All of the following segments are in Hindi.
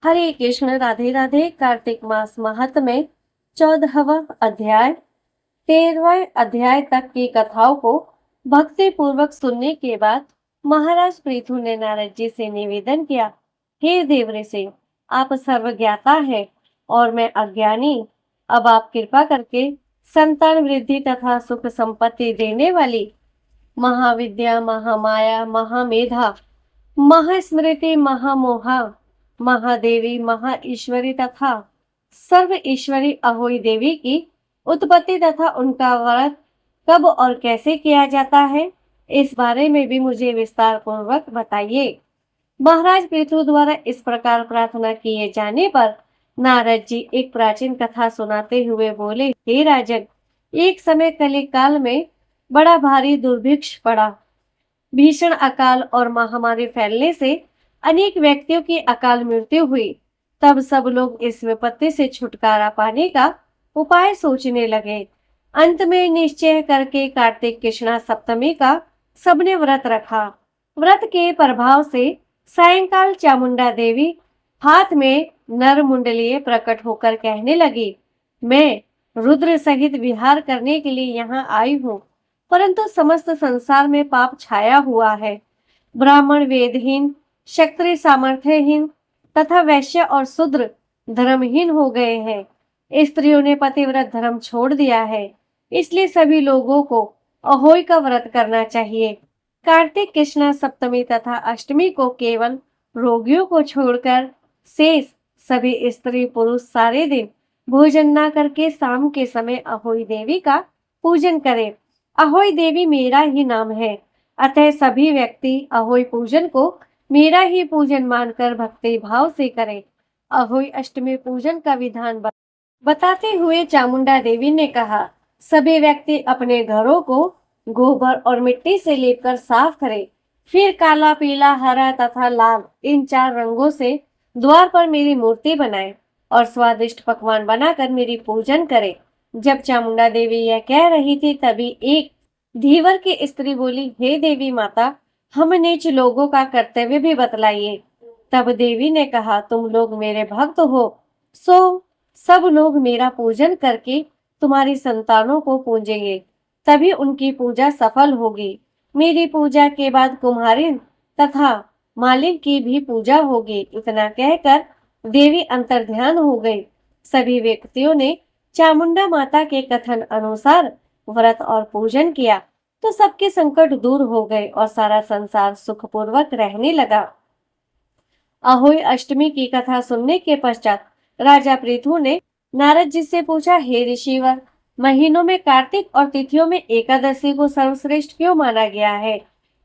हरे कृष्ण, राधे राधे। कार्तिक मास महत्व में 14वां अध्याय 13वें अध्याय तक की कथाओं को भक्ति पूर्वक सुनने के बाद महाराज पृथु ने नारद जी से निवेदन किया, हे देवऋषि, आप सर्वज्ञाता हैं और मैं अज्ञानी। अब आप कृपा करके संतान वृद्धि तथा सुख संपत्ति देने वाली महाविद्या, महामाया, महामेधा, महास्मृति, महामोहा, महादेवी, महाईश्वरी तथा सर्व ईश्वरी अहोई देवी की उत्पत्ति तथा उनका व्रत कब और कैसे किया जाता है, इस बारे में भी मुझे विस्तार पूर्वक बताइए। महाराज पृथु द्वारा इस प्रकार प्रार्थना किए जाने पर नारद जी एक प्राचीन कथा सुनाते हुए बोले, हे राजन, एक समय कली काल में बड़ा भारी दुर्भिक्ष पड़ा। भीषण अकाल और महामारी फैलने से अनेक व्यक्तियों की अकाल मृत्यु हुई। तब सब लोग इस विपत्ति से छुटकारा पाने का उपाय सोचने लगे। अंत में निश्चय करके कार्तिक कृष्णा सप्तमी का सबने व्रत रखा। व्रत के प्रभाव से सायंकाल चामुंडा देवी हाथ में नर मुंडलीय प्रकट होकर कहने लगी, मैं रुद्र सहित विहार करने के लिए यहाँ आई हूँ, परंतु समस्त संसार में पाप छाया हुआ है। ब्राह्मण वेदहीन, क्षत्रिय सामर्थ्यहीन तथा वैश्य और शूद्र धर्महीन हो गए हैं। स्त्रियों ने पतिव्रत धर्म छोड़ दिया है, इसलिए सभी लोगों को अहोई का व्रत करना चाहिए। कार्तिक कृष्णा सप्तमी तथा अष्टमी को केवल रोगियों को छोड़कर शेष सभी स्त्री पुरुष सारे दिन भोजन न करके शाम के समय अहोई देवी का पूजन करें। अहोई देवी मेरा ही नाम है, अतः सभी व्यक्ति अहोई पूजन को मेरा ही पूजन मानकर भक्ति भाव से करें। अहोई अष्टमी पूजन का विधान बताते हुए चामुंडा देवी ने कहा, सभी व्यक्ति अपने घरों को गोबर और मिट्टी से लेपकर साफ करें, फिर काला, पीला, हरा तथा लाल इन 4 रंगों से द्वार पर मेरी मूर्ति बनाएं और स्वादिष्ट पकवान बनाकर मेरी पूजन करें। जब चामुंडा देवी यह कह रही थी, तभी एक धीवर की स्त्री बोली, हे देवी माता, हम नीच लोगों का कर्तव्य भी बतलाइए। तब देवी ने कहा, तुम लोग मेरे भक्त हो, सो सब लोग मेरा पूजन करके तुम्हारी संतानों को पूजेंगे, तभी उनकी पूजा सफल होगी। मेरी पूजा के बाद कुम्हारिन तथा मालिन की भी पूजा होगी। इतना कहकर देवी अंतर्ध्यान हो गई। सभी व्यक्तियों ने चामुंडा माता के कथन अनुसार व्रत और पूजन किया तो सबके संकट दूर हो गए और सारा संसार सुखपूर्वक रहने लगा। अहोई अष्टमी की कथा सुनने के पश्चात राजा पृथु ने नारद जी से पूछा, हे ऋषिवर, महीनों में कार्तिक और तिथियों में एकादशी को सर्वश्रेष्ठ क्यों माना गया है,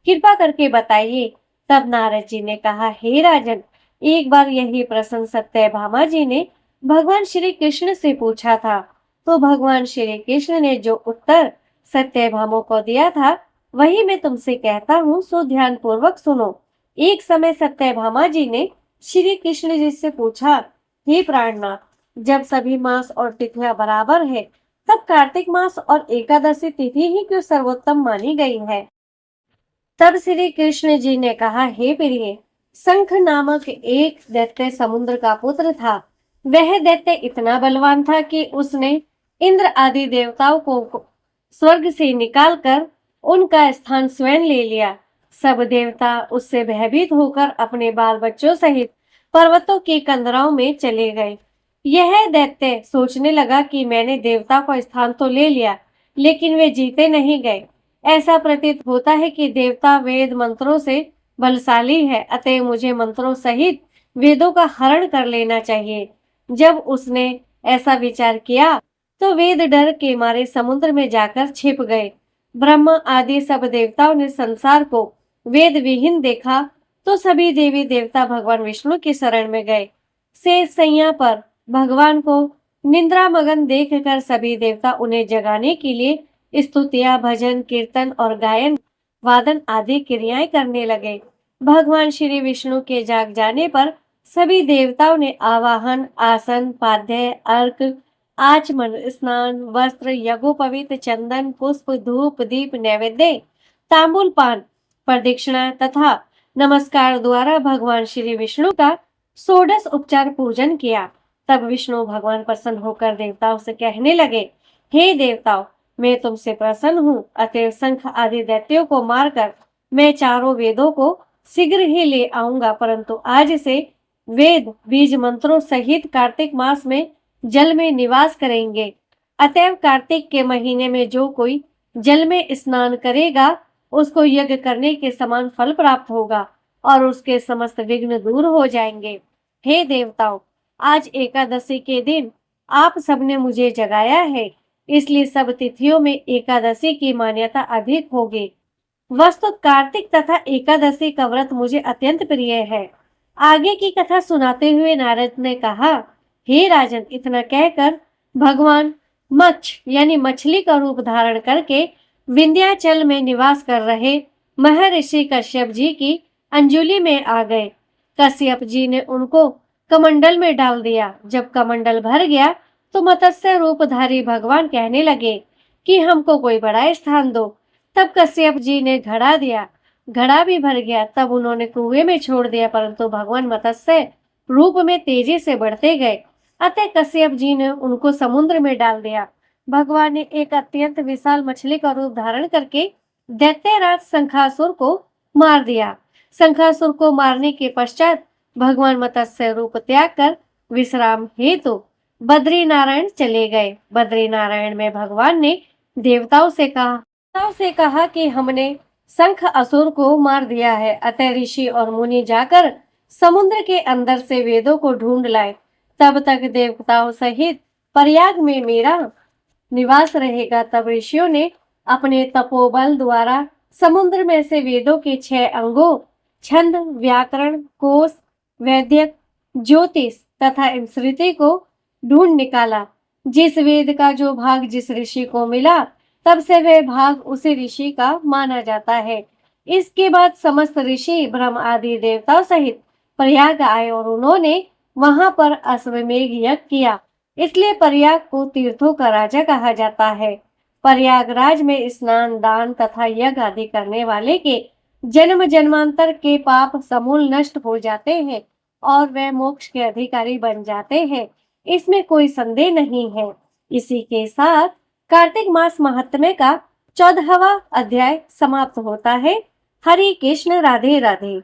कृपा करके बताइए। तब नारद जी ने कहा, हे राजन, एक बार यही प्रश्न सत्यभामा जी ने भगवान श्री कृष्ण से पूछा था, तो भगवान श्री कृष्ण ने जो उत्तर सत्यभामा को दिया था वही मैं तुमसे कहता हूँ, सो ध्यान पूर्वक सुनो। एक समय सत्यभामा जी ने श्री कृष्ण जी से पूछा, हे प्राणनाथ, जब सभी मास और तिथियां बराबर है, तब कार्तिक मास और एकादशी तिथि ही क्यों सर्वोत्तम मानी गई है। तब श्री कृष्ण जी ने कहा, हे प्रिय, शंख नामक एक दैत्य समुद्र का पुत्र था। वह दैत्य इतना बलवान था कि उसने इंद्र आदि देवताओं को स्वर्ग से निकालकर उनका स्थान स्वयं ले लिया। सब देवता उससे भयभीत होकर अपने बाल बच्चों सहित पर्वतों की कंदराओं में चले गए। यह दैत्य सोचने लगा कि मैंने देवता को स्थान तो ले लिया, लेकिन वे जीते नहीं गए। ऐसा प्रतीत होता है कि देवता वेद मंत्रों से बलशाली है, अतः मुझे मंत्रों सहित वेदों का हरण कर लेना चाहिए। जब उसने ऐसा विचार किया तो वेद डर के मारे समुद्र में जाकर छिप गए। ब्रह्मा आदि सब देवताओं ने संसार को वेद विहीन देखा तो सभी देवी देवता भगवान विष्णु की शरण में गए। शेष सैया पर भगवान को निद्रा मगन देखकर सभी देवता उन्हें जगाने के लिए स्तुतियां, भजन, कीर्तन और गायन वादन आदि क्रियाएं करने लगे। भगवान श्री विष्णु के जाग जाने पर सभी देवताओं ने आवाहन, आसन, पाद्य, अर्घ, आचमन, स्नान, वस्त्र, यज्ञोपवीत, चंदन, पुष्प, धूप, दीप, नैवेद्य, तांबूल, पान, प्रदक्षिणा तथा नमस्कार द्वारा भगवान श्री विष्णु का षोडश उपचार पूजन किया। तब विष्णु भगवान प्रसन्न होकर देवताओं से कहने लगे, हे देवताओं, मैं तुमसे प्रसन्न हूँ, अतएव शंख आदि दैत्यों को मारकर मैं चारों वेदों को शीघ्र ही ले आऊंगा, परंतु आज से वेद बीज मंत्रों सहित कार्तिक मास में जल में निवास करेंगे। अतएव कार्तिक के महीने में जो कोई जल में स्नान करेगा उसको यज्ञ करने के समान फल प्राप्त होगा और उसके समस्त विघ्न दूर हो जाएंगे। हे देवताओं, आज एकादशी के दिन आप सबने मुझे जगाया है, इसलिए सब तिथियों में एकादशी की मान्यता अधिक होगी। वस्तु कार्तिक तथा एकादशी का व्रत मुझे अत्यंत प्रिय है। आगे की कथा सुनाते हुए नारद ने कहा, हे राजन, इतना कहकर भगवान मच्छ यानी मछली का रूप धारण करके विंध्याचल में निवास कर रहे महर्षि कश्यप जी की अंजुलि में आ गए। कश्यप जी ने उनको कमंडल में डाल दिया। जब कमंडल भर गया तो मत्स्य रूपधारी भगवान कहने लगे कि हमको कोई बड़ा स्थान दो। तब कश्यप जी ने घड़ा दिया, घड़ा भी भर गया। तब उन्होंने कुएं में छोड़ दिया, परंतु भगवान मत्स्य रूप में तेजी से बढ़ते गए। अतः कश्यप जी ने उनको समुद्र में डाल दिया। भगवान ने एक अत्यंत विशाल मछली का रूप धारण करके दैत्यराज शंखासुर को मार दिया। शंखासुर को मारने के पश्चात भगवान मत्स्य रूप त्याग कर विश्राम हेतु बद्रीनारायण चले गए। बद्रीनारायण में भगवान ने देवताओं से कहा कि हमने शंख असुर को मार दिया है, अतः ऋषि और मुनि जाकर समुद्र के अंदर से वेदों को ढूंढ लाए। तब तक देवताओं सहित प्रयाग में मेरा निवास रहेगा। तब ऋषियों ने अपने तपोबल द्वारा समुद्र में से वेदों के 6 अंगों छंद, व्याकरण, कोश, वैद्यक, ज्योतिष तथा स्मृति को ढूंढ निकाला। जिस वेद का जो भाग जिस ऋषि को मिला, तब से वह भाग उसी ऋषि का माना जाता है। इसके बाद समस्त ऋषि ब्रह्म आदि देवताओं सहित प्रयाग आए और उन्होंने वहां पर अश्वमेघ यज्ञ किया। इसलिए प्रयाग को तीर्थों का राजा कहा जाता है। प्रयागराज में स्नान, दान तथा यज्ञ आदि करने वाले के जन्म जन्मांतर के पाप समूल नष्ट हो जाते हैं और वे मोक्ष के अधिकारी बन जाते हैं, इसमें कोई संदेह नहीं है। इसी के साथ कार्तिक मास महात्म्य का 14वां अध्याय समाप्त होता है। हरे कृष्ण, राधे राधे।